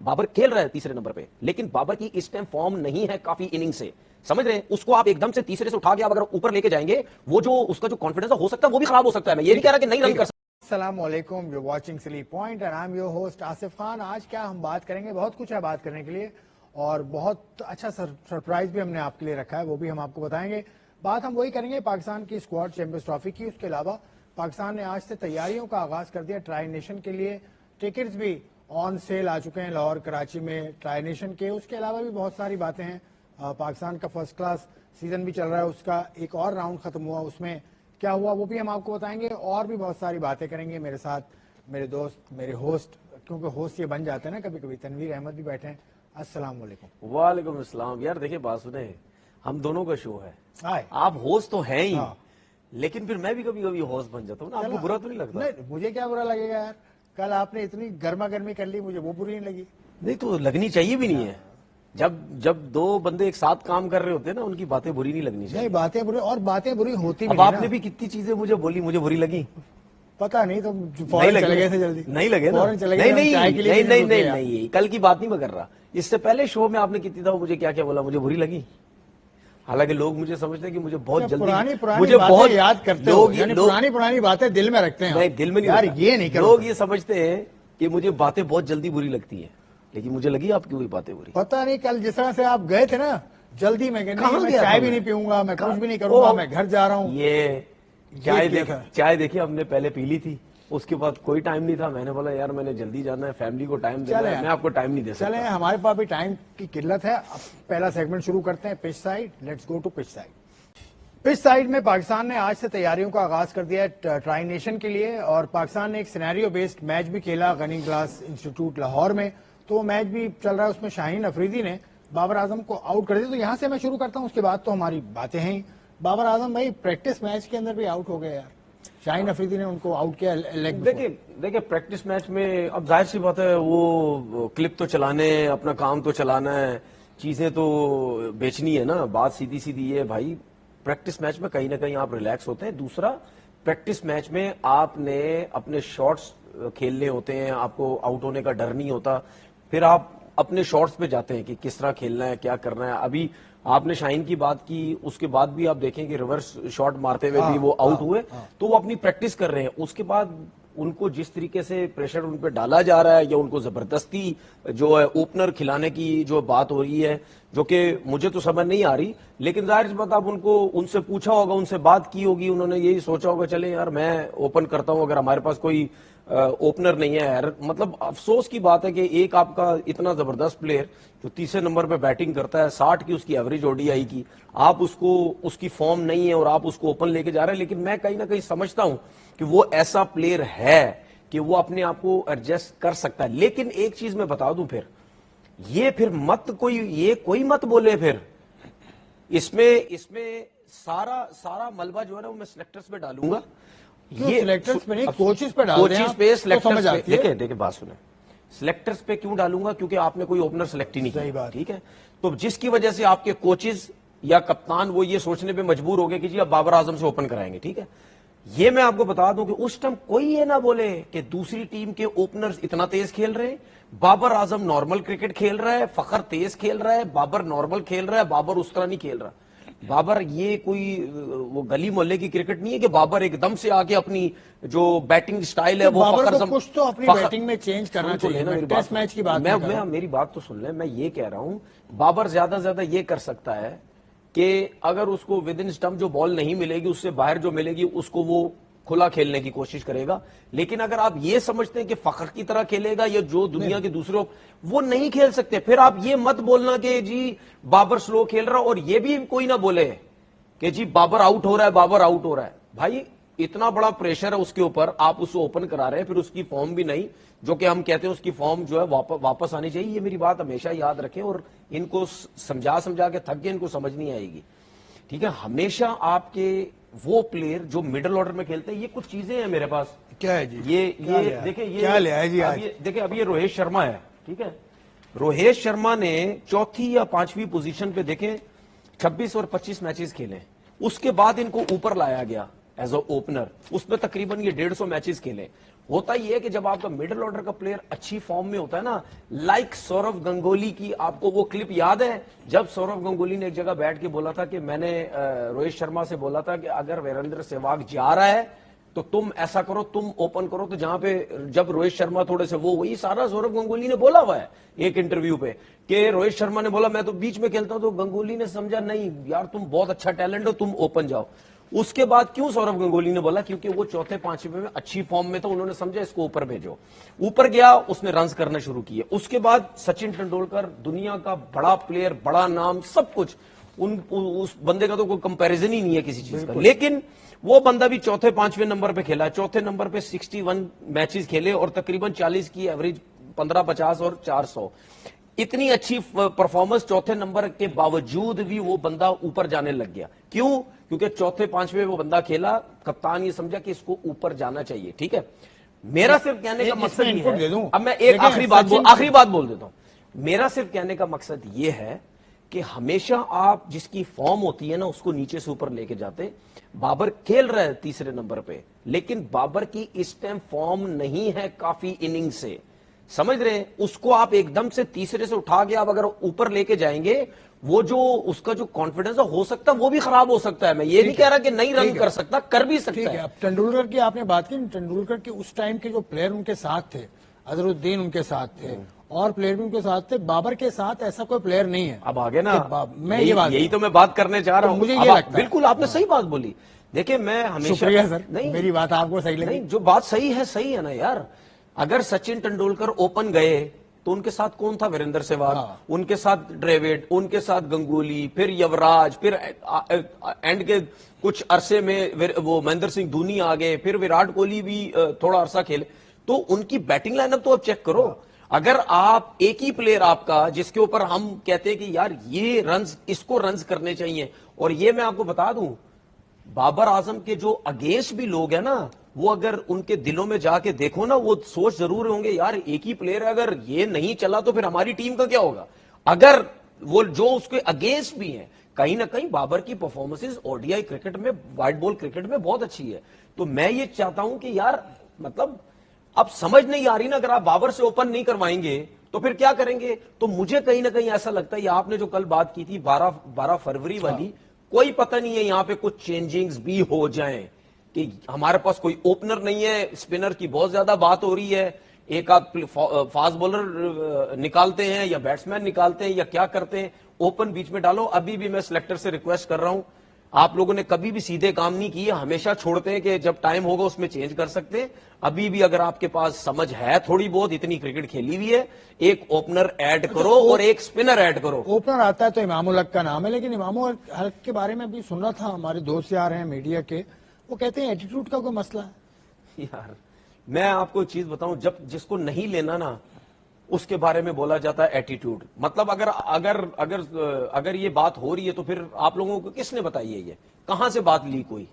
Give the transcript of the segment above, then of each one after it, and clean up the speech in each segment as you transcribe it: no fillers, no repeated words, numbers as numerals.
بابر کھیل رہا ہے تیسرے نمبر پہ, لیکن بابر کی اس ٹائم فارم نہیں ہے کافی اننگ سے, سمجھ رہے ہیں, اس کو آپ ایک دم سے تیسرے سے اٹھا کے آپ اگر اوپر لے کے جائیں گے, وہ جو اس کا جو کانفیڈنس ہو سکتا ہے وہ بھی خراب ہو سکتا ہے. میں یہ نہیں کہہ رہا کہ نہیں رن کر سکتا. السلام علیکم, you watching slip point and I am your host Asif Khan. آج کیا ہم بات کریں گے, بہت کچھ ہے بات کرنے کے لیے, اور بہت اچھا سرپرائز بھی ہم نے آپ کے لیے رکھا ہے, وہ بھی ہم آپ کو بتائیں گے. بات ہم وہی کریں گے پاکستان کی اسکواڈ چیمپئنز ٹرافی کی. اس کے علاوہ پاکستان نے آج سے تیاریوں کا آغاز کر دیا ٹرائی نیشن کے لیے. ٹکٹس بھی آن سیل آ چکے ہیں لاہور کراچی میں ٹرائی نیشن کے. اس کے علاوہ بھی بہت ساری باتیں ہیں. پاکستان کا فرسٹ کلاس سیزن بھی چل رہا ہے, اس کا ایک اور راؤنڈ ختم ہوا, اس میں کیا ہوا وہ بھی ہم آپ کو بتائیں گے, اور بھی بہت ساری باتیں کریں گے. میرے ساتھ میرے دوست, میرے ہوسٹ, کیونکہ ہوسٹ یہ بن جاتے ہیں نا کبھی کبھی, تنویر احمد بھی بیٹھے ہیں. السلام علیکم. وعلیکم السلام. یار دیکھیں بات سنیں, ہم دونوں کا شو ہے, آپ ہوسٹ تو ہیں ہی, لیکن پھر میں بھی کبھی کبھی ہوسٹ بن جاتا ہوں نا, آپ کو برا تو نہیں لگتا؟ نہیں, مجھے کیا برا لگے گا یار, کل آپ نے اتنی گرما گرمی کر لی, مجھے وہ بری نہیں لگی. نہیں تو لگنی چاہیے بھی نہیں ہے. جب دو بندے ایک ساتھ کام کر رہے ہوتے ہیں نا, ان کی باتیں بری نہیں لگنی چاہیے. نہیں, باتیں بری, اور باتیں بری ہوتی بھی. اب آپ نے بھی کتنی چیزیں مجھے بولی, مجھے بری لگی, پتا نہیں, تو فوراً چلے گئے تھے جلدی. نہیں لگے نا, نہیں, کل کی بات نہیں میں کر رہا, اس سے پہلے شو میں آپ نے کتنی دفعہ مجھے کیا کیا بولا, مجھے بری لگی. حالانکہ لوگ مجھے سمجھتے ہیں کہ مجھے بہت جلدی, مجھے بہت یاد کرتے ہیں, پرانی باتیں دل میں رکھتے ہیں. دل میں نہیں, لوگ یہ سمجھتے ہیں کہ مجھے باتیں بہت جلدی بری لگتی ہیں, لیکن مجھے لگی آپ کی وہی باتیں بری. پتا نہیں کل جس طرح سے آپ گئے تھے نا جلدی میں, چائے بھی نہیں پیوں گا, میں کچھ بھی نہیں کروں گا, میں گھر جا رہا ہوں. یہ چائے دیکھیے ہم نے پہلے پی لی تھی, اس کے بعد کوئی ٹائم نہیں تھا. میں نے بولا یار میں نے جلدی جانا ہے, فیملی کو ٹائم دینا ہے, میں آپ کو ٹائم نہیں دے سکتا. چلیں, ہمارے پاس بھی ٹائم کی قلت ہے. اب پہلا سیگمنٹ شروع کرتے ہیں, pitch side. Let's go to pitch side. Pitch side میں پاکستان نے آج سے تیاریوں کا آغاز کر دیا ہے ٹرائی نیشن کے لیے, اور پاکستان نے ایک سینیریو بیسڈ میچ بھی کھیلا غنی گلاس انسٹیٹیوٹ لاہور میں. تو وہ میچ بھی چل رہا ہے, اس میں شاہین افریدی نے بابر اعظم کو آؤٹ کر دیا. تو یہاں سے میں شروع کرتا ہوں, اس کے بعد تو ہماری باتیں ہیں. بابر اعظم بھائی پریکٹس میچ کے اندر بھی آؤٹ ہو گئے یار, شاہین افریدی نے ان کو آؤٹ کیا لیگ. دیکھیں پریکٹس میچ میں اب ظاہر سی بات ہے, وہ کلپ تو چلانے, اپنا کام تو چلانا ہے, چیزیں تو بیچنی ہے نا. بات سیدھی سیدھی یہ ہے بھائی, پریکٹس میچ میں کہیں نہ کہیں آپ ریلیکس ہوتے ہیں. دوسرا, پریکٹس میچ میں آپ نے اپنے شاٹس کھیلنے ہوتے ہیں, آپ کو آؤٹ ہونے کا ڈر نہیں ہوتا. پھر آپ اپنے شاٹس پہ جاتے ہیں کہ کس طرح کھیلنا ہے, کیا کرنا ہے. ابھی آپ نے شاہین کی بات کی, اس کے بعد بھی آپ دیکھیں کہ ریورس شاٹ مارتے ہوئے بھی وہ آؤٹ ہوئے, تو وہ اپنی پریکٹس کر رہے ہیں. اس کے بعد ان کو جس طریقے سے پریشر ان پہ ڈالا جا رہا ہے, یا ان کو زبردستی جو ہے اوپنر کھلانے کی جو بات ہو رہی ہے, جو کہ مجھے تو سمجھ نہیں آ رہی, لیکن ظاہر سی بات آپ ان سے پوچھا ہوگا, ان سے بات کی ہوگی, انہوں نے یہی سوچا ہوگا چلے یار میں اوپن کرتا ہوں, اگر ہمارے پاس کوئی اوپنر نہیں ہے. مطلب افسوس کی بات ہے کہ ایک آپ کا اتنا زبردست پلیئر جو تیسرے نمبر پہ بیٹنگ کرتا ہے, 60 کی اس کی ایوریج ODI کی, آپ اس کی فارم نہیں ہے اور آپ اس کو اوپن لے کے جا رہے ہیں. لیکن میں کہیں نہ کہیں سمجھتا ہوں کہ وہ ایسا پلیئر ہے کہ وہ اپنے آپ کو ایڈجسٹ کر سکتا ہے. لیکن ایک چیز میں بتا دوں, پھر کوئی مت بولے, پھر اس میں سارا ملبہ جو ہے نا وہ میں سلیکٹرز پہ ڈالوں گا. یہ سلیکٹرز پہ نہیں, کوچز پہ ڈالتے ہیں. دیکھیں بات سنیں, سلیکٹرز پہ کیوں ڈالوں گا, کیونکہ آپ نے کوئی اوپنر سلیکٹ ہی نہیں کیا, ٹھیک ہے. تو جس کی وجہ سے آپ کے کوچز یا کپتان وہ یہ سوچنے پہ مجبور ہو گئے کہ جی اب بابر اعظم سے اوپن کرائیں گے, ٹھیک ہے. یہ میں آپ کو بتا دوں کہ اس ٹائم کوئی یہ نہ بولے کہ دوسری ٹیم کے اوپنرز اتنا تیز کھیل رہے ہیں, بابر اعظم نارمل کرکٹ کھیل رہا ہے, فخر تیز کھیل رہا ہے, بابر نارمل کھیل رہا ہے, بابر اس طرح نہیں کھیل رہا. بابر یہ کوئی وہ گلی محلے کی کرکٹ نہیں ہے کہ بابر ایک دم سے آگے اپنی جو بیٹنگ سٹائل ہے وہ بابر کو کچھ تو اپنی بیٹنگ میں چینج کرنا چاہیے. ٹیسٹ میچ کی بات میری بات تو سن لیں, میں یہ کہہ رہا ہوں بابر زیادہ سے زیادہ یہ کر سکتا ہے کہ اگر اس کو ود ان اسٹمپ جو بال نہیں ملے گی, اس سے باہر جو ملے گی اس کو وہ کھلا کھیلنے کی کوشش کرے گا. لیکن اگر آپ یہ سمجھتے ہیں کہ فخر کی طرح کھیلے گا یا جو دنیا کے دوسروں, وہ نہیں کھیل سکتے. پھر آپ یہ مت بولنا کہ جی بابر سلو کھیل رہا, اور یہ بھی کوئی نہ بولے کہ جی بابر آؤٹ ہو رہا ہے. بھائی اتنا بڑا پریشر ہے اس کے اوپر, آپ اسے اوپن کرا رہے ہیں, پھر اس کی فارم بھی نہیں, جو کہ ہم کہتے ہیں اس کی فارم جو ہے واپس آنی چاہیے. یہ میری بات ہمیشہ یاد رکھیں, اور ان کو سمجھا کے تھک گئے, ان کو سمجھ نہیں آئے گی, ٹھیک ہے. ہمیشہ آپ کے وہ پلیئر جو مڈل آرڈر میں کھیلتے ہیں, یہ کچھ چیزیں ہیں میرے پاس. کیا ہے جی, یہ دیکھیں ابھی یہ روہت شرما ہے, ٹھیک ہے. روہت شرما نے چوتھی یا پانچویں پوزیشن پہ دیکھیں 26 اور 25 میچز کھیلے, اس کے بعد ان کو اوپر لایا گیا ایز اے اوپنر. اس میں تقریباً یہ 150 میچز کھیلے. ہوتا یہ ہے کہ جب آپ کا مڈل آرڈر کا پلیئر اچھی فارم میں ہوتا ہے نا, لائک سورو گنگولی کی, آپ کو وہ کلپ یاد ہے جب سورو گنگولی نے ایک جگہ بیٹھ کے بولا تھا کہ میں نے روہت شرما سے بولا تھا کہ اگر وریندر سہواگ جا رہا ہے تو تم ایسا کرو, تم اوپن کرو, تو جہاں پہ جب روہت شرما تھوڑے سے وہی سارا سورو گنگولی نے بولا ہوا ہے ایک انٹرویو پہ کہ روہت شرما نے بولا میں تو بیچ میں کھیلتا ہوں, تو گنگولی نے سمجھا نہیں یار تم بہت اچھا ٹیلنٹ ہو, تم اوپن جاؤ. اس کے بعد کیوں سورو گنگولی نے بولا, کیونکہ وہ چوتھے پانچویں میں اچھی فارم میں تھا, انہوں نے سمجھا اس کو اوپر بھیجو. اوپر گیا, اس نے رنز کرنا شروع کیے. اس کے بعد سچن ٹنڈولکر دنیا کا بڑا پلیئر, بڑا نام, سب کچھ, اس بندے کا تو کوئی کمپیریزن ہی نہیں ہے کسی چیز کا, لیکن وہ بندہ بھی چوتھے پانچویں نمبر پہ کھیلا. چوتھے نمبر پہ 61 میچز کھیلے اور تقریباً 40 کی ایوریج, 15-50 اور 400. اتنی اچھی پرفارمنس چوتھے نمبر کے باوجود بھی وہ بندہ اوپر جانے لگ گیا. کیوں؟ کیونکہ چوتھے پانچویں وہ بندہ کھیلا, کپتان یہ سمجھا کہ اس کو اوپر جانا چاہیے. ٹھیک ہے, میرا صرف کہنے کا مقصد یہ ہے, اب میں ایک آخری بات بول دیتا ہوں. میرا صرف کہنے کا مقصد یہ ہے کہ ہمیشہ آپ جس کی فارم ہوتی ہے نا اس کو نیچے سے اوپر لے کے جاتے. بابر کھیل رہا ہے تیسرے نمبر پہ, لیکن بابر کی اس ٹائم فارم نہیں ہے کافی اننگ سے, سمجھ رہے ہیں, اس کو آپ ایک دم سے تیسرے سے اٹھا کے آپ اگر اوپر لے کے جائیں گے, وہ جو اس کا جو کانفیڈنس ہو سکتا ہے وہ بھی خراب ہو سکتا ہے. میں یہ نہیں کہہ رہا کہ نہیں رن کر سکتا, کر بھی سکتا ہے. اب ٹنڈولکر کی آپ نے بات کی, ٹنڈولکر کے اس ٹائم کے جو پلیئر ان کے ساتھ تھے, اظہر الدین ان کے ساتھ تھے اور پلیئر بھی ان کے ساتھ تھے, بابر کے ساتھ ایسا کوئی پلیئر نہیں ہے. اب آگے نا, میں یہ بات یہی تو میں بات کرنے چاہ رہا ہوں. مجھے یہ لگتا ہے بالکل آپ نے صحیح بات بولی. دیکھیں میں ہمیشہ, شکریہ سر, نہیں میری بات آپ کو صحیح لگی. نہیں, جو بات صحیح ہے نا یار. اگر سچن ٹنڈولکر اوپن گئے تو ان کے ساتھ کون تھا؟ وریندر سہواگ, ان کے ساتھ ڈریوڈ, ان کے ساتھ گنگولی, پھر یوراج, پھر اینڈ کے کچھ عرصے میں وہ مہندر سنگھ دھونی آ گئے, پھر وراٹ کوہلی بھی تھوڑا عرصہ کھیلے. تو ان کی بیٹنگ لائن اپ تو اب چیک کرو. اگر آپ ایک ہی پلیئر آپ کا جس کے اوپر ہم کہتے ہیں کہ یار یہ رنز, اس کو رنز کرنے چاہیے, اور یہ میں آپ کو بتا دوں بابر اعظم کے جو اگینسٹ بھی لوگ ہیں نا, وہ اگر ان کے دلوں میں جا کے دیکھو نا, وہ سوچ ضرور ہوں گے یار ایک ہی پلیئر ہے, اگر یہ نہیں چلا تو پھر ہماری ٹیم کا کیا ہوگا. اگر وہ جو اس کے اگینسٹ بھی ہیں, کہیں نہ کہیں بابر کی پرفارمنسز اوڈی آئی کرکٹ میں, وائٹ بال کرکٹ میں بہت اچھی ہے. تو میں یہ چاہتا ہوں کہ یار مطلب اب سمجھ نہیں آ رہی نا, اگر آپ بابر سے اوپن نہیں کروائیں گے تو پھر کیا کریں گے. تو مجھے کہیں نہ کہیں ایسا لگتا ہے, یہ آپ نے جو کل بات کی تھی 12 فروری والی, کوئی پتہ نہیں ہے یہاں پہ کچھ چینجنگز بھی ہو جائیں, کہ ہمارے پاس کوئی اوپنر نہیں ہے, اسپنر کی بہت زیادہ بات ہو رہی ہے, ایک آدھ فاسٹ بولر نکالتے ہیں یا بیٹسمین نکالتے ہیں یا کیا کرتے ہیں, اوپن بیچ میں ڈالو. ابھی بھی میں سلیکٹر سے ریکویسٹ کر رہا ہوں, آپ لوگوں نے کبھی بھی سیدھے کام نہیں کیے, ہمیشہ چھوڑتے ہیں کہ جب ٹائم ہوگا اس میں چینج کر سکتے ہیں. ابھی بھی اگر آپ کے پاس سمجھ ہے تھوڑی بہت, اتنی کرکٹ کھیلی ہوئی ہے, ایک اوپنر ایڈ کرو اور ایک اسپنر ایڈ کرو. اوپنر آتا ہے تو امام الحق کا نام ہے, لیکن امام الحق کے بارے میں بھی سن رہا تھا, ہمارے دوست آ رہے ہیں میڈیا کے, وہ کہتے ہیں ایٹیٹیوڈ کا کوئی مسئلہ ہے. یار میں آپ کو ایک چیز بتاؤں, جب جس کو نہیں لینا نا اس کے بارے میں بولا جاتا ہے ایٹیٹیوڈ. مطلب اگر یہ بات ہو رہی ہے تو پھر آپ لوگوں کو کس نے بتائی ہے, یہ کہاں سے بات لی کوئی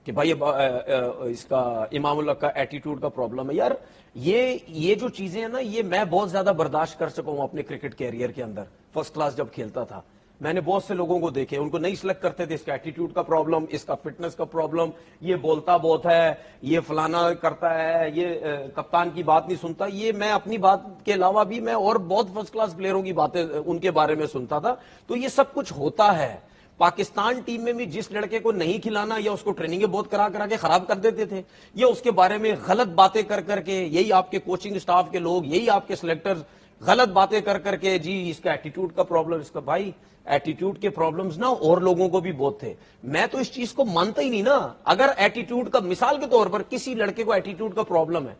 کہ بھائی اس کا امام الحق کا ایٹیٹیوڈ کا پرابلم ہے. یار یہ جو چیزیں ہیں نا, یہ میں بہت زیادہ برداشت کر سکا ہوں اپنے کرکٹ کیریئر کے اندر. فرسٹ کلاس جب کھیلتا تھا میں نے بہت سے لوگوں کو دیکھے, ان کو نہیں سلیکٹ کرتے تھے, اس کا ایٹیٹیوڈ کا پرابلم, اس کا فٹنس کا پرابلم, یہ بولتا بہت ہے, یہ فلانا کرتا ہے, یہ کپتان کی بات نہیں سنتا. یہ میں اپنی بات کے علاوہ بھی میں اور بہت فرسٹ کلاس پلیئروں کی باتیں ان کے بارے میں سنتا تھا. تو یہ سب کچھ ہوتا ہے. پاکستان ٹیم میں بھی جس لڑکے کو نہیں کھلانا, یا اس کو ٹریننگیں بہت کرا کے خراب کر دیتے تھے, یا اس کے بارے میں غلط باتیں کر کے, یہی آپ کے کوچنگ سٹاف کے لوگ, یہی آپ کے سلیکٹر غلط باتیں کر کے, جی اس کا ایٹیٹیوڈ کا پرابلم, اس کا. بھائی ایٹیٹیوڈ کے پرابلمز نا اور لوگوں کو بھی بہت تھے. میں تو اس چیز کو مانتا ہی نہیں نا. اگر ایٹیٹیوڈ کا, مثال کے طور پر کسی لڑکے کو ایٹیٹیوڈ کا پرابلم ہے,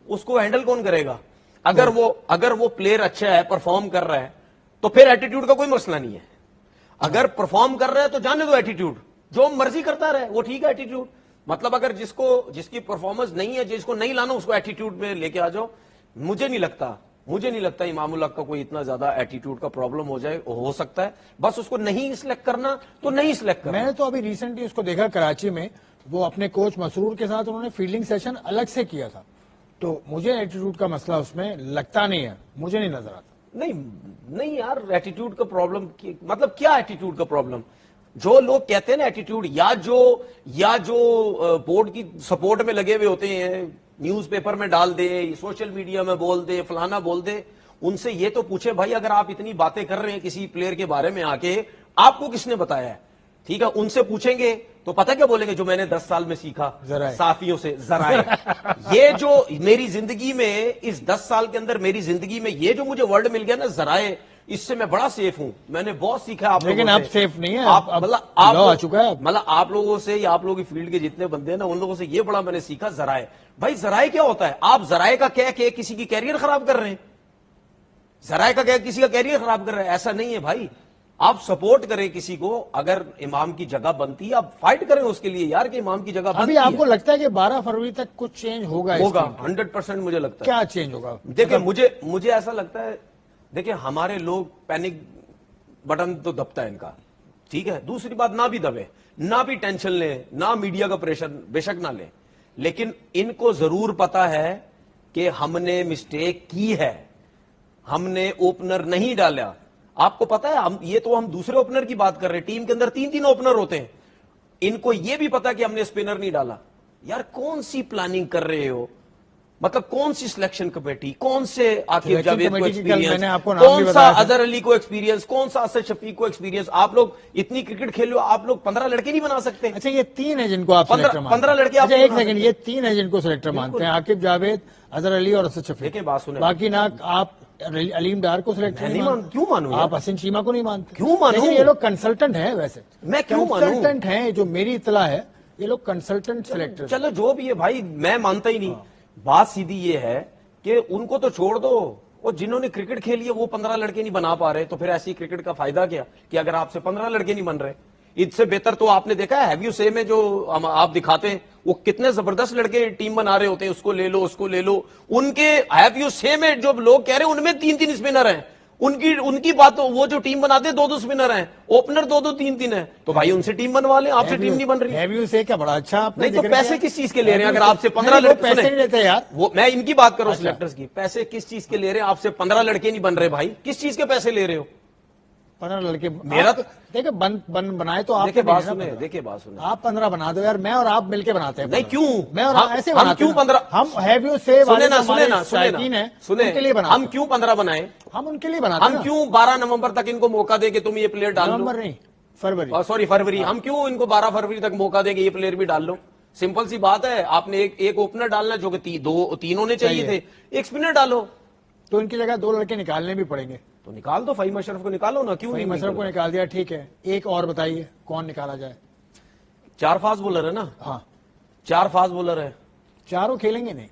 اس کو ہینڈل کون کرے گا؟ اگر وہ پلیئر اچھا ہے, پرفارم کر رہا ہے, تو پھر ایٹیٹیوڈ کا کوئی مسئلہ نہیں ہے. اگر پرفارم کر رہا ہے تو جانے دو ایٹیٹیوڈ, جو مرضی کرتا رہے, وہ ٹھیک ہے ایٹیٹیوڈ. مطلب اگر جس کی پرفارمنس نہیں ہے, جس کو نہیں لانا, اس کو ایٹیٹیوڈ میں لے کے آ جاؤ. مجھے نہیں لگتا امام الحق کا کوئی اتنا زیادہ ایٹیٹیوڈ کا پرابلم ہو سکتا ہے. بس اس کو نہیں سلیکٹ کرنا تو نہیں سلیکٹ کرنا. میں نے تو ابھی ریسنٹلی اس کو دیکھا کراچی میں, وہ اپنے کوچ مسرور کے ساتھ انہوں نے فیلڈنگ سیشن الگ سے کیا تھا. تو مجھے ایٹیٹیوڈ کا مسئلہ اس میں لگتا نہیں ہے, مجھے نہیں نظر آتا. نہیں یار, ایٹیٹیوڈ کا پرابلم مطلب کیا ایٹیٹیوڈ کا پرابلم؟ جو لوگ کہتے ہیں نا ایٹیٹیوڈ, یا جو بورڈ کی سپورٹ میں لگے ہوئے ہوتے ہیں, نیوز پیپر میں ڈال دے, سوشل میڈیا میں بول دے, فلانا بول دے. ان سے یہ تو پوچھے بھائی اگر آپ اتنی باتیں کر رہے ہیں کسی پلیئر کے بارے میں آ کے, آپ کو کس نے بتایا ہے؟ ٹھیک ہے, ان سے پوچھیں گے تو پتہ کیا بولیں گے, جو میں نے 10 سال میں سیکھا صحافیوں سے, ذرائع. یہ جو میری زندگی میں اس 10 سال کے اندر میری زندگی میں یہ جو مجھے ورڈ مل گیا نا ذرائع, اس سے میں بڑا سیف ہوں. میں نے بہت سیکھا آپ لوگوں سے. لیکن آپ سیف نہیں ہیں, مطلب آپ لوگوں سے یا آپ لوگوں کی فیلڈ کے جتنے بندے ہیں نا, ان لوگوں سے یہ بڑا میں نے سیکھا ذرائع. بھائی ذرائع کیا ہوتا ہے؟ آپ ذرائع کا کہہ کے کسی کی کیریئر خراب کر رہے ہیں. ذرائع کا کہہ کسی کا کیریئر خراب کر رہے ہیں, ایسا نہیں ہے بھائی. آپ سپورٹ کریں کسی کو, اگر امام کی جگہ بنتی ہے آپ فائٹ کریں اس کے لیے یار کہ امام کی جگہ بنتی ہے. ابھی آپ کو لگتا ہے کہ 12 فروری تک کچھ چینج ہوگا؟ 100% مجھے لگتا ہے. کیا چینج ہوگا؟ دیکھیں مجھے ایسا لگتا ہے, دیکھیں ہمارے لوگ پینک بٹن تو دبتا ہے ان کا, ٹھیک ہے. دوسری بات, نہ بھی دبے, نہ بھی ٹینشن لیں, نہ میڈیا کا پریشر بے شک نہ لیں, لیکن ان کو ضرور پتا ہے کہ ہم نے مسٹیک کی ہے, ہم نے اوپنر نہیں ڈالا. آپ کو پتا ہے, یہ تو ہم دوسرے اوپنر کی بات کر رہے ہیں, ٹیم کے اندر 3 اوپنر ہوتے ہیں. ان کو یہ بھی پتا کہ ہم نے اسپنر نہیں ڈالا. یار کون سی پلاننگ کر رہے ہو؟ مطلب کون سی سلیکشن کمیٹی, کون سے عاقب جاوید کو ایکسپیرینس, کون سا اظہر علی کو ایکسپیرینس, کون سا اسد شفیق کو ایکسپیرینس. آپ لوگ اتنی کرکٹ کھیل رہے ہو, آپ لوگ 15 لڑکے نہیں بنا سکتے. اچھا یہ 3 ہے جن کو آپ 15 لڑکے. اچھا ایک سیکنڈ, یہ 3 ہے جن کو سلیکٹر مانتے ہیں, عاقب جاوید, اظہر علی اور اسد شفیق. دیکھیں بات سنیں, باقی نہ آپ علیم ڈار کو سلیکٹر نہیں مانتے. کیوں مانوں؟ آپ حسین شیما کو نہیں مانتے. کیوں مانوں؟ یہ لوگ کنسلٹنٹ ہیں. ویسے میں کیوں مانوں؟ کنسلٹنٹ ہیں, جو میری اطلاع ہے یہ لوگ کنسلٹنٹ سلیکٹر. چلو جو بھی ہے بھائی, میں مانتا ہی نہیں. بات سیدھی یہ ہے کہ ان کو تو چھوڑ دو, اور جنہوں نے کرکٹ کھیلی ہے وہ 15 لڑکے نہیں بنا پا رہے, تو پھر ایسی کرکٹ کا فائدہ کیا کہ اگر آپ سے 15 لڑکے نہیں بن رہے. اس سے بہتر تو آپ نے دیکھا ہے ہیو یو سے میں جو آپ دکھاتے ہیں, وہ کتنے زبردست لڑکے ٹیم بنا رہے ہوتے ہیں, اس کو لے لو اس کو لے لو. ان کے ہیو یو سے میں جو لوگ کہہ رہے ہیں ان میں 3 اسپنر ہیں. ان کی بات, وہ جو ٹیم بناتے ہیں 2 اسپنر ہیں, اوپنر 2 3 ہیں, تو بھائی ان سے ٹیم بنوا لیں. آپ سے ٹیم نہیں بن رہی. ہیو یو سے کیا بڑا اچھا. نہیں تو پیسے کس چیز کے لے رہے ہیں؟ اگر آپ سے 15 لڑکے, پیسے نہیں لیتے یار, وہ میں ان کی بات کروں سلیکٹرز کی, پیسے کس چیز کے لے رہے ہیں؟ آپ سے 15 لڑکے نہیں بن رہے بھائی, کس چیز کے پیسے لے رہے ہو؟ 15 لڑکے میرا تو دیکھیں بنائے تو آپ. دیکھیں بات سنیں, آپ 15 بنا دو یار, میں اور آپ مل کے بناتے ہیں. نہیں کیوں میں اور ایسے ہم کیوں 15, ہم ہیو یو سے سنیں نا ہم کیوں 15 بنائے؟ ہم ان کے لیے بناتے ہیں. ہم کیوں 12 نومبر تک ان کو موقع دے کہ تم یہ پلیئر ڈال لو؟ نومبر نہیں, فروری. سوری فروری. ہم کیوں ان کو 12 فروری تک موقع دے کہ یہ پلیئر بھی ڈال لو؟ سمپل سی بات ہے, آپ نے ایک اوپنر ڈالنا جو کہ 3 ہونے چاہیے تھے, ایک اسپنر ڈالو. تو ان کی جگہ 2 لڑکے نکالنے بھی پڑیں گے. تو نکال دو, فہیم اشرف کو نکالو نا. کیوں فہیم اشرف کو نکال دیا, ٹھیک ہے. ایک اور بتائیے کون نکالا جائے؟ 4 فاسٹ بولر ہے نا. ہاں 4 فاسٹ بولر ہے. چاروں کھیلیں گے نہیں.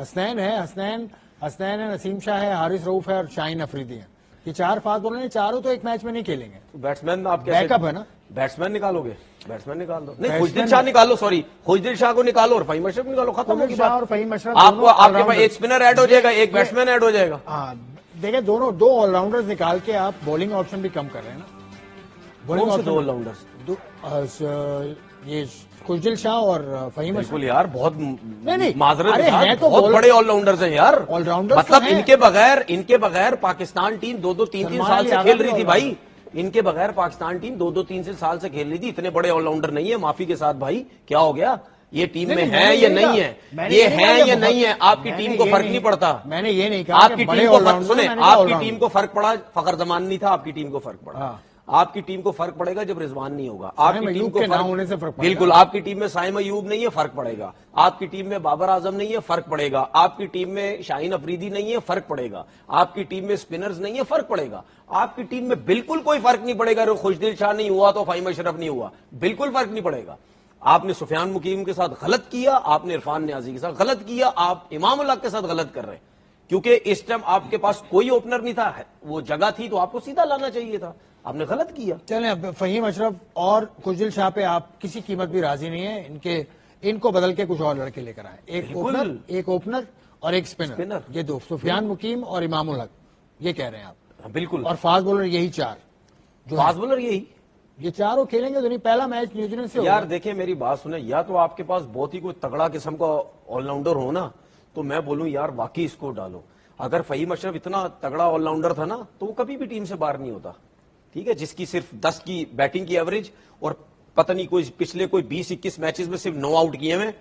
حسنین ہے, حسنین ہے, نسیم شاہ ہے, حارث رؤوف ہے اور شاہین افریدی ہے. یہ 4 فاسٹ بولر ہیں, چاروں تو ایک میچ میں نہیں کھیلیں گے. بیٹسمین آپ بیک اپ ہے نا, بیٹسمین نکالو گے, بیٹسمین نکال دو. نہیں خوشدل شاہ نکالو, سوری خوشدل شاہ کو نکالو اور فہیم اشرف نکالو, ختم ہوگی بات. اور فہیم اشرف آپ کے پاس ایک اسپنر ایڈ ہو جائے گا, ایک بیٹسمین ایڈ ہو جائے گا. ہاں دیکھیں, دونوں 2 آل راؤنڈرز نکال کے آپ بولنگ آپشن بھی کم کر رہے ہیں نا. کون سے 2 آل راؤنڈرز؟ یہ خوشدل شاہ اور فہیم اشرف. بالکل یار, بہت نہیں, معذرت, بہت بڑے آل راؤنڈرز ہیں یار. آل راؤنڈر مطلب ان کے بغیر پاکستان ٹیم 2-3 سال سے کھیل رہی تھی بھائی. ان کے بغیر پاکستان ٹیم 2-3 سال سے کھیل رہی تھی. اتنے بڑے آل راؤنڈر نہیں ہے, معافی کے ساتھ بھائی. کیا ہو گیا؟ یہ ٹیم میں ہے یا نہیں ہے؟ یہ ہے یا نہیں ہے؟ آپ کی ٹیم کو فرق نہیں پڑتا. میں نے یہ نہیں کہا آپ کی ٹیم کو فرق, سنیں, آپ کی ٹیم کو فرق پڑا, فخر زمان نہیں تھا, آپ کی ٹیم کو فرق پڑا. آپ کی ٹیم کو فرق پڑے گا جب رضوان نہیں ہوگا. آپ کی ٹیم کو بالکل, آپ کی ٹیم میں سائم ایوب نہیں ہے, فرق پڑے گا. آپ کی ٹیم میں بابر اعظم نہیں ہے, فرق پڑے گا. آپ کی ٹیم میں شاہین افریدی نہیں ہے, فرق پڑے گا. آپ کی ٹیم میں اسپنرز نہیں ہے, فرق پڑے گا. آپ کی ٹیم میں بالکل کوئی فرق نہیں پڑے گا. خوشدل شاہ نہیں ہوا تو فہیم اشرف نہیں ہوا, بالکل فرق نہیں پڑے گا. آپ نے سفیان مقیم کے ساتھ غلط کیا, آپ نے عرفان نیازی کے ساتھ غلط کیا, آپ امام اللہ کے ساتھ غلط کر رہے ہیں. کیونکہ اس ٹائم آپ کے پاس کوئی اوپنر نہیں تھا, وہ جگہ تھی تو آپ کو سیدھا لانا چاہیے تھا, آپ نے غلط کیا. چلیں, اب فہیم اشرف اور خوشدل شاہ پہ آپ کسی قیمت بھی راضی نہیں ہے. ان کو بدل کے کچھ اور لڑکے لے کر آئے, ایک اوپنر اور ایک اسپنر. یہ 2 سفیان مقیم اور امام الحق, یہ کہہ رہے ہیں آپ. بالکل. اور فاسٹ بولر یہی 4 فاسٹ بولر یہی, یہ 4 کھیلیں گے تو نہیں. پہلا میچ نیوزی لینڈ سے یار دیکھیں میری بات سنیں, یا تو آپ کے پاس بہت ہی کوئی تگڑا قسم کا آل راؤنڈر ہو نا, تو میں بولوں یار واقعی اس کو ڈالو. اگر فہیم اشرف اتنا تگڑا آل راؤنڈر تھا نا تو وہ کبھی بھی ٹیم سے باہر نہیں ہوتا. ٹھیک ہے, جس کی صرف 10 کی بیٹنگ کی ایوریج اور پتہ نہیں کوئی پچھلے کوئی 20-21 میچز میں صرف 9 آؤٹ کیے ہیں,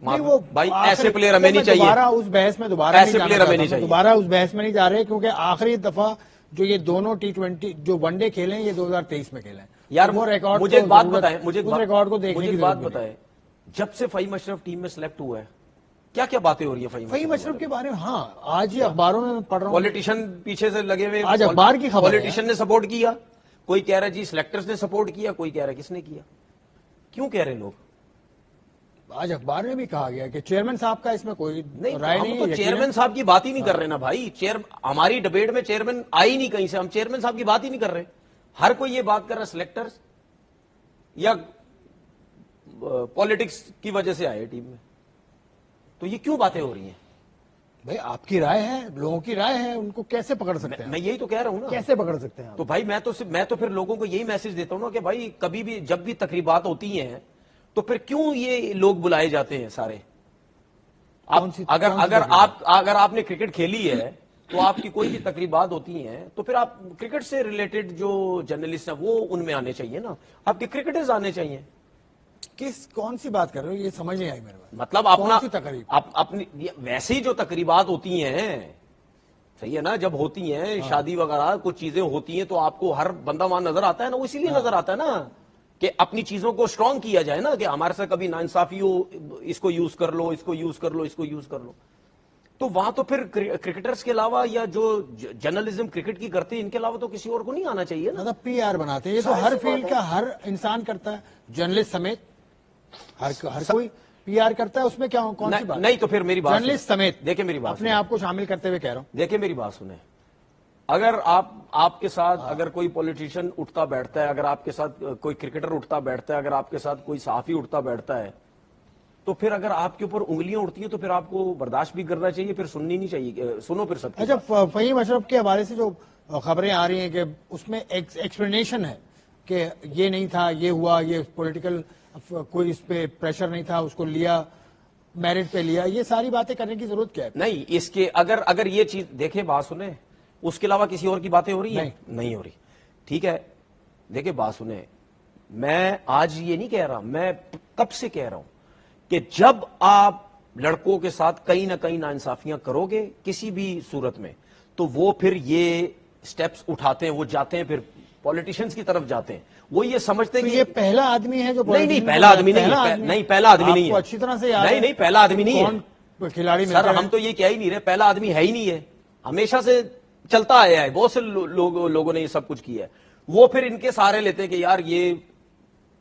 نہیں وہ بھائی ایسے پلیئر ہمیں نہیں چاہیے, دوبارہ اس بحث میں دوبارہ ایسے پلیئر ہمیں نہیں چاہیے, دوبارہ اس بحث میں نہیں جا رہے کیونکہ آخری دفعہ جو یہ دونوں T20 جو ون ڈے کھیلے ہیں یہ 2023 میں کھیلے ہیں یار وہ ریکارڈ مجھے ایک بات بتائیں, ریکارڈ کو دیکھنے کی بات ضرورت بتائیں, جب سے فہیم اشرف ٹیم میں سلیکٹ ہوا ہے کیا کیا باتیں ہو رہی ہیں فہیم اشرف کے بارے میں. ہاں آج ہی اخباروں میں پڑھ رہا ہوں, پولیٹیشین پیچھے سے لگے ہوئے, آج اخبار کی خبر ہے. پولیٹیشین نے سپورٹ کیا, کوئی کہہ رہا ہے جی سلیکٹرز نے سپورٹ کیا, کوئی کہہ رہا ہے کس نے کیا, کیوں کہہ رہے ہیں لوگ؟ آج اخبار میں بھی کہا گیا کہ چیئرمین صاحب کا اس میں کوئی رائے ہم نہیں تو ہے. چیئرمین صاحب کی بات ہی نہیں کر رہے نا بھائی, ہماری ڈبیٹ میں چیئرمین آئی نہیں کہیں سے, ہم چیئرمین صاحب کی بات ہی نہیں کر رہے. ہر کوئی یہ بات کر رہا ہے سلیکٹرز یا پالیٹکس کی وجہ سے آئے ٹیم میں, تو یہ کیوں باتیں ہو رہی ہیں؟ بھائی آپ کی رائے ہے, لوگوں کی رائے ہے, ان کو کیسے پکڑ سکتے ہیں؟ میں یہی تو کہہ رہا ہوں نا, کیسے پکڑ سکتے ہیں؟ تو بھائی میں تو پھر لوگوں کو یہی میسج دیتا ہوں نا کہ بھائی کبھی بھی جب بھی تقریبات ہوتی ہیں تو پھر کیوں یہ لوگ بلائے جاتے ہیں سارے؟ اگر آپ نے کرکٹ کھیلی ہے تو آپ کی کوئی بھی تقریبات ہوتی ہیں تو پھر آپ کرکٹ سے ریلیٹڈ جو جرنلسٹ ہیں وہ ان میں آنے چاہیے نا, آپ کے کرکٹرز آنے چاہیے. کون سی بات کر رہے ہو یہ سمجھ نہیں آئی میرے کو. مطلب اپنا اپنی ویسے ہی جو تقریبات ہوتی ہیں, صحیح ہے نا, جب ہوتی ہیں شادی وغیرہ کچھ چیزیں ہوتی ہیں تو آپ کو ہر بندہ وہاں نظر آتا ہے نا, وہ اسی لیے نظر آتا ہے نا کہ اپنی چیزوں کو اسٹرانگ کیا جائے نا, کہ ہمارے ساتھ کبھی ناانصافی ہو, اس کو یوز کر لو, اس کو یوز کر لو, اس کو یوز کر لو. تو وہاں تو پھر کرکٹرز کے علاوہ یا جو جرنلزم کرکٹ کی کرتے ہیں ان کے علاوہ تو کسی اور کو نہیں آنا چاہیے نا. مطلب پی آر بناتے ہیں, یہ تو ہر فیلڈ کا ہر انسان کرتا ہے, جرنلسٹ سمیت ہر کوئی پی آر کرتا ہے, اس میں کیا کون سی بات؟ نہیں تو پھر میری بات جرنلسٹ سمیت دیکھیں, میری بات اپنے آپ کو شامل کرتے ہوئے کہہ رہا ہوں. دیکھیں میری بات سنیں, اگر آپ کے ساتھ اگر کوئی پولیٹیشین اٹھتا بیٹھتا ہے, اگر آپ کے ساتھ کوئی کرکٹر اٹھتا بیٹھتا ہے, اگر آپ کے ساتھ کوئی صحافی اٹھتا بیٹھتا ہے, تو پھر اگر آپ کے اوپر انگلیاں اٹھتی ہیں تو پھر آپ کو برداشت بھی کرنا چاہیے, پھر سننی نہیں چاہیے, سنو پھر سب. اچھا فہیم اشرف کے حوالے سے جو خبریں آ رہی ہیں کہ اس میں ایکسپلینیشن ہے کہ یہ نہیں تھا, یہ ہوا, یہ پولیٹیکل کوئی اس پہ پریشر نہیں تھا, اس کو لیا, میرٹ پہ لیا, یہ ساری باتیں کرنے کی ضرورت کیا ہے؟ نہیں, اس کے اگر یہ چیز دیکھیں, بات سنیں, اس کے علاوہ کسی اور کی باتیں ہو رہی ہیں؟ نہیں ہو رہی. ٹھیک ہے, دیکھیں بات سنیں, میں آج یہ نہیں کہہ رہا, میں کب سے کہہ رہا ہوں کہ جب آپ لڑکوں کے ساتھ کہیں نہ کہیں ناانصافیاں کرو گے کسی بھی صورت میں, تو وہ پھر یہ سٹیپس اٹھاتے ہیں, وہ جاتے ہیں پھر پولیٹیشینز کی طرف جاتے ہیں, وہ یہ سمجھتے ہیں کہ یہ پہلا آدمی ہے جو نہیں پہلا آدمی نہیں ہے, پہلا آدمی نہیں ہے, اچھی طرح سے یاد نہیں پہلا آدمی نہیں ہے کھلاڑی. سر ہم تو یہ کہہ ہی نہیں رہے, پہلا آدمی ہے ہی نہیں ہے, ہمیشہ سے چلتا آیا ہے, بہت سے لوگوں نے یہ سب کچھ کیا ہے. وہ پھر ان کے سہارے لیتے ہیں کہ یار یہ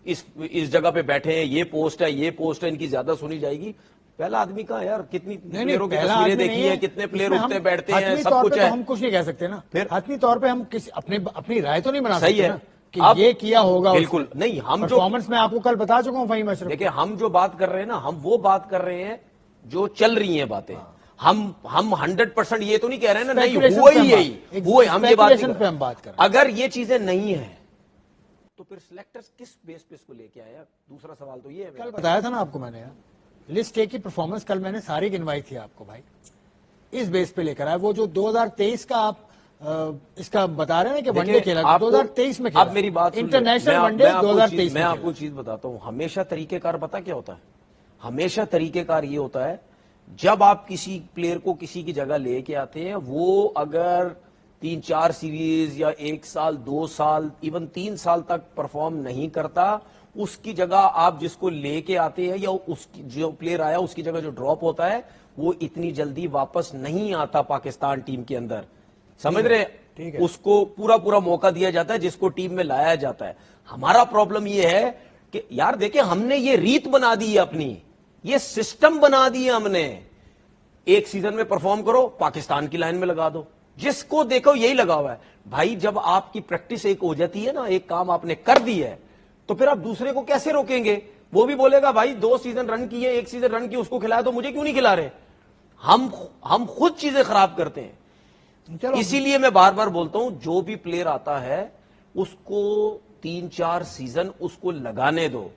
اس جگہ پہ بیٹھے ہیں, یہ پوسٹ ہے, یہ پوسٹ ہے, ان کی زیادہ سنی جائے گی. پہلا آدمی کا یار, کتنی پلیئروں کی تصویریں دیکھی ہیں, کتنے پلیئر اٹھتے بیٹھتے ہیں, سب کچھ ہے. ہم کچھ نہیں کہہ سکتے نا, پھر حتمی طور پہ ہم اپنی رائے تو نہیں بنا صحیح سکتے ہے کہ یہ کیا ہوگا. بالکل نہیں, ہم جو پرفارمنس میں آپ کو کل بتا چکا ہوں فہیم اشرف. دیکھیں ہم جو بات کر رہے ہیں نا, ہم وہ بات کر رہے ہیں جو چل رہی ہیں باتیں. ہم 100% یہ تو نہیں کہہ رہے ہیں نا, نہیں وہی یہی ہوئے, ہم یہ بات کر رہے ہیں. اگر یہ چیزیں نہیں ہیں تو پھر سلیکٹرز کس بیس پہ اس کو لے کے آیا؟ دوسرا سوال تو یہ ہے. کل بتایا تھا نا آپ کو میں نے, لسٹ اے کی پرفارمنس کل میں نے ساری گنوائی تھی آپ کو بھائی, اس بیس پہ لے کر آیا. وہ جو 2023 کا آپ اس کا بتا رہے ہیں کہ ون ڈے کھیلا 2023 میں, اب میری بات انٹرنیشنل ون ڈے 2023 میں آپ کو چیز بتاتا ہوں. ہمیشہ طریقہ کار پتا کیا ہوتا ہے؟ ہمیشہ طریقہ کار یہ ہوتا ہے, جب آپ کسی پلیئر کو کسی کی جگہ لے کے آتے ہیں, وہ اگر 3-4 سیریز یا 1 سال 2 سال ایون 3 سال تک پرفارم نہیں کرتا, اس کی جگہ آپ جس کو لے کے آتے ہیں یا اس جو پلیئر آیا اس کی جگہ جو ڈراپ ہوتا ہے وہ اتنی جلدی واپس نہیں آتا پاکستان ٹیم کے اندر, سمجھ رہے؟ اس کو پورا موقع دیا جاتا ہے جس کو ٹیم میں لایا جاتا ہے. ہمارا پرابلم یہ ہے کہ یار دیکھیں, ہم نے یہ ریت بنا دی ہے اپنی, یہ سسٹم بنا دی ہے ہم نے, ایک سیزن میں پرفارم کرو, پاکستان کی لائن میں لگا دو, جس کو دیکھو یہی لگا ہوا ہے. بھائی جب آپ کی پریکٹس ایک ہو جاتی ہے نا, ایک کام آپ نے کر دی ہے, تو پھر آپ دوسرے کو کیسے روکیں گے؟ وہ بھی بولے گا بھائی 2 سیزن رن کیے, 1 سیزن رن کی, اس کو کھلایا تو مجھے کیوں نہیں کھلا رہے؟ ہم خود چیزیں خراب کرتے ہیں. اسی لیے میں بار بار بولتا ہوں, جو بھی پلیئر آتا ہے اس کو 3-4 سیزن اس کو لگانے دو,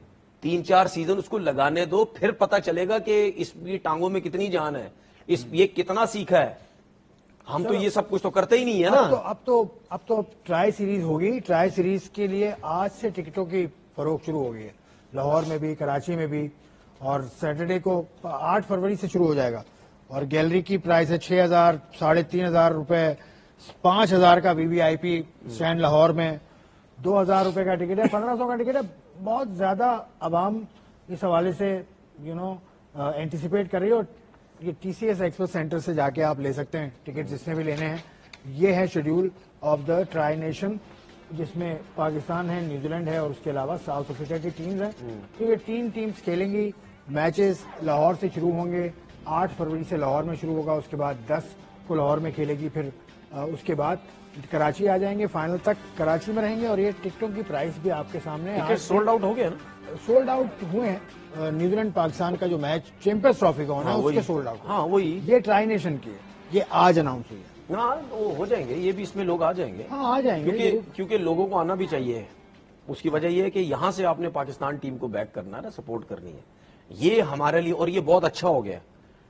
3-4 سیزن اس کو لگانے دو, پھر پتا چلے گا کہ اس کی ٹانگوں میں کتنی جان ہے, یہ کتنا سیکھا ہے. ہم تو یہ سب کچھ تو کرتے ہی نہیں ہے نا. اب تو ٹرائی سیریز ہوگی, ٹرائی سیریز کے لیے آج سے ٹکٹوں کی فروخت شروع ہو گئی ہے, لاہور میں بھی, کراچی میں بھی, اور سیٹرڈے کو 8 فروری سے شروع ہو جائے گا. اور گیلری کی پرائز ہے 6,000 3,500 روپے, 5,000 کا VVIP اسٹینڈ لاہور میں, 2,000 روپے کا ٹکٹ ہے, 1,500 کا ٹکٹ ہے. بہت زیادہ عوام اس حوالے سے اینٹیسپیٹ کر رہی ہے, اور یہ TCS ایکسپو سینٹر سے جا کے آپ لے سکتے ہیں ٹکٹ جس نے بھی لینے ہیں. یہ ہے schedule of the try nation, جس میں پاکستان ہے, نیوزی لینڈ ہے, اور اس کے علاوہ ساؤتھ افریقہ کی ٹیمز ہیں. تو یہ 3 ٹیمز کھیلیں گی. میچز لاہور سے شروع ہوں گے, 8 فروری سے لاہور میں شروع ہوگا, اس کے بعد 10 کو لاہور میں کھیلے گی, پھر اس کے بعد کراچی آ جائیں گے, فائنل تک کراچی میں رہیں گے. اور یہ ٹکٹوں کی پرائس بھی آپ کے سامنے ہے. سولڈ آؤٹ ہو گیا نا, سولڈ آؤٹ ہوئے ہیں. نیوزی لینڈ پاکستان کا جو میچ چیمپئنز ٹرافی کا ہونا ہے اس کے سولڈ آؤٹ. ہاں وہی, یہ ٹرائی نیشن کی ہے, یہ آج اناؤنس ہوئی ہے. ہاں وہ ہو جائیں گے, یہ بھی اس میں لوگ آ جائیں گے. ہاں آ جائیں گے, کیونکہ لوگوں کو آنا بھی چاہیے. اس کی وجہ یہ ہے کہ یہاں سے آپ نے پاکستان ٹیم کو بیک کرنا ہے نا, سپورٹ کرنی ہے. یہ ہمارے لیے, اور یہ بہت اچھا ہو گیا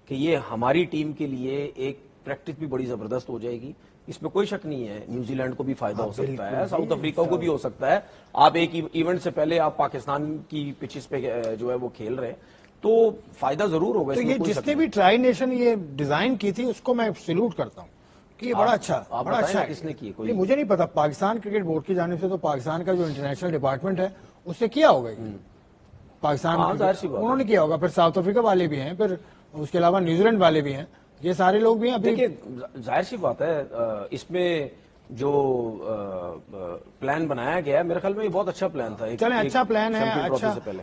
کہ یہ ہماری ٹیم کے لیے ایک پریکٹس بھی بڑی زبردست ہو جائے گی. اس میں کوئی شک نہیں ہے. نیوزی لینڈ کو بھی فائدہ ہو سکتا ہے, ساؤتھ افریقہ کو بھی ہو سکتا ہے. آپ ایک ایونٹ سے پہلے آپ پاکستان کی پچز پہ جو ہے وہ کھیل رہے ہیں, تو فائدہ ضرور ہوگا. تو یہ جس نے بھی ٹرائی نیشن یہ ڈیزائن کی تھی اس کو میں سیلوٹ کرتا ہوں کہ یہ بڑا اچھا کس نے کی, مجھے نہیں پتا. پاکستان کرکٹ بورڈ کی جانب سے تو پاکستان کا جو انٹرنیشنل ڈپارٹمنٹ ہے اس نے کیا ہوگا. پاکستان انہوں نے کیا ہوگا, پھر ساؤتھ افریقہ والے بھی ہیں, پھر اس کے علاوہ نیوزی لینڈ والے بھی ہیں, یہ سارے لوگ بھی ہیں. دیکھیے ظاہر سی بات ہے, اس میں جو پلان بنایا گیا ہے میرے خیال میں یہ بہت اچھا پلان تھا. چلیں اچھا پلان ہے,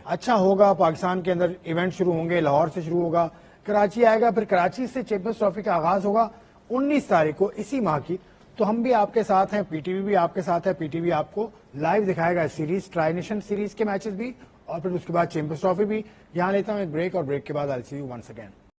اچھا ہوگا. پاکستان کے اندر ایونٹ شروع ہوں گے, لاہور سے شروع ہوگا, کراچی آئے گا, پھر کراچی سے چیمپئنز ٹرافی کا آغاز ہوگا 19 تاریخ کو اسی ماہ کی. تو ہم بھی آپ کے ساتھ ہیں, PTV بھی آپ کے ساتھ ہے. PTV آپ کو لائیو دکھائے گا سیریز, ٹرائی نیشن سیریز کے میچز بھی, اور پھر اس کے بعد چیمپئنز ٹرافی بھی. یہاں لیتا ہوں ایک بریک, اور بریک کے بعد I'll see you once again.